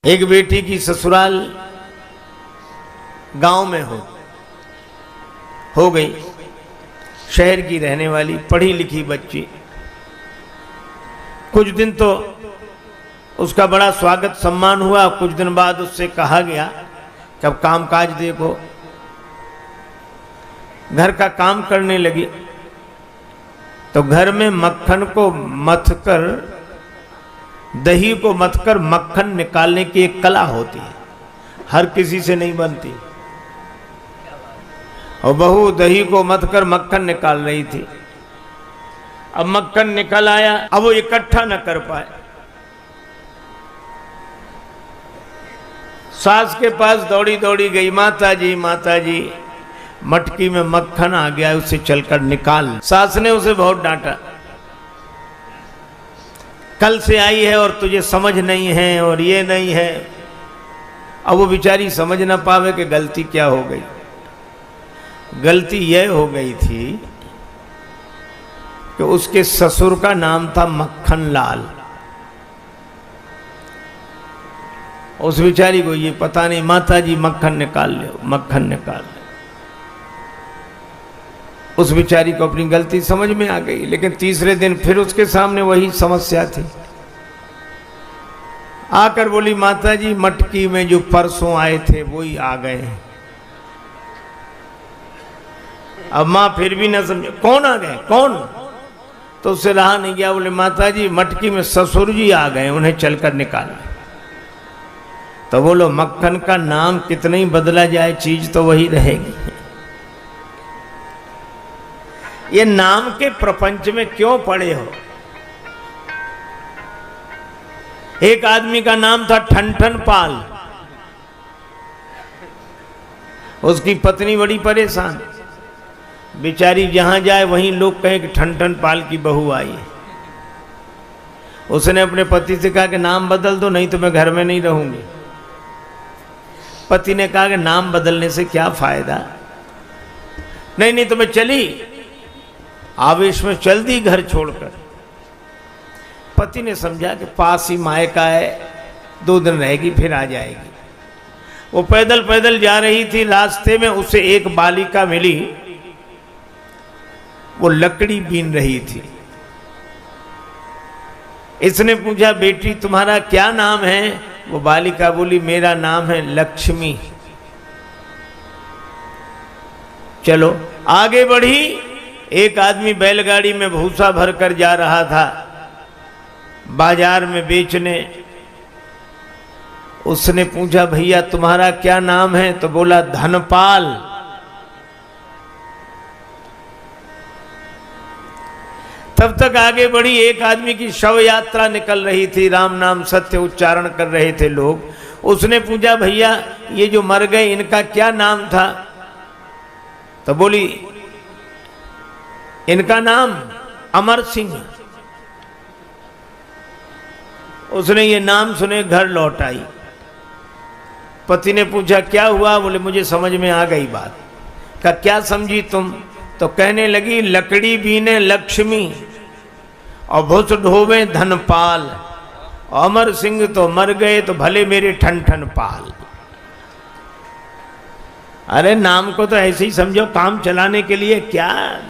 एक बेटी की ससुराल गांव में हो गई, शहर की रहने वाली पढ़ी लिखी बच्ची। कुछ दिन तो उसका बड़ा स्वागत सम्मान हुआ। कुछ दिन बाद उससे कहा गया कि अब काम काज देखो। घर का काम करने लगी तो घर में मक्खन को मथकर, दही को मथकर मक्खन निकालने की एक कला होती है, हर किसी से नहीं बनती। और बहू दही को मथकर मक्खन निकाल रही थी। अब मक्खन निकल आया, अब वो इकट्ठा न कर पाए। सास के पास दौड़ी दौड़ी गई, माता जी मटकी में मक्खन आ गया, उसे चलकर निकाल। सास ने उसे बहुत डांटा, कल से आई है और तुझे समझ नहीं है और ये नहीं है। अब वो बेचारी समझ ना पावे कि गलती क्या हो गई। गलती यह हो गई थी कि उसके ससुर का नाम था मक्खन लाल। उस बेचारी को ये पता नहीं, माता जी मक्खन निकाल ले, मक्खन निकाल ले। उस बेचारी को अपनी गलती समझ में आ गई, लेकिन तीसरे दिन फिर उसके सामने वही समस्या थी। आकर बोली, माता जी मटकी में जो परसों आए थे वही आ गए हैं। अब मां फिर भी न समझे, कौन आ गए, कौन? तो उससे रहा नहीं गया, बोले माता जी मटकी में ससुर जी आ गए, उन्हें चलकर निकाल। तो बोलो, मक्खन का नाम कितना ही बदला जाए, चीज तो वही रहेगी। ये नाम के प्रपंच में क्यों पड़े हो? एक आदमी का नाम था ठनठन पाल। उसकी पत्नी बड़ी परेशान, बेचारी जहां जाए वहीं लोग कहें कि ठनठन पाल की बहू आई है। उसने अपने पति से कहा कि नाम बदल दो, नहीं तो मैं घर में नहीं रहूंगी। पति ने कहा कि नाम बदलने से क्या फायदा, नहीं तो मैं चली। आवेश में चल दी घर छोड़कर। पति ने समझा कि पास ही मायका है, 2 दिन रहेगी फिर आ जाएगी। वो पैदल पैदल जा रही थी, रास्ते में उसे एक बालिका मिली, वो लकड़ी बीन रही थी। इसने पूछा, बेटी तुम्हारा क्या नाम है? वो बालिका बोली, मेरा नाम है लक्ष्मी। चलो आगे बढ़ी। एक आदमी बैलगाड़ी में भूसा भरकर जा रहा था बाजार में बेचने। उसने पूछा, भैया तुम्हारा क्या नाम है? तो बोला, धनपाल। तब तक आगे बढ़ी। एक आदमी की शव यात्रा निकल रही थी, राम नाम सत्य उच्चारण कर रहे थे लोग। उसने पूछा, भैया ये जो मर गए इनका क्या नाम था? तो बोली, इनका नाम अमर सिंह। उसने ये नाम सुने घर लौट आई। पति ने पूछा, क्या हुआ? बोले, मुझे समझ में आ गई बात। कहा, क्या समझी तुम? तो कहने लगी, लकड़ी बीने लक्ष्मी और भुस ढोवे धनपाल, अमर सिंह तो मर गए तो भले मेरे ठनठन पाल। अरे नाम को तो ऐसे ही समझो, काम चलाने के लिए। क्या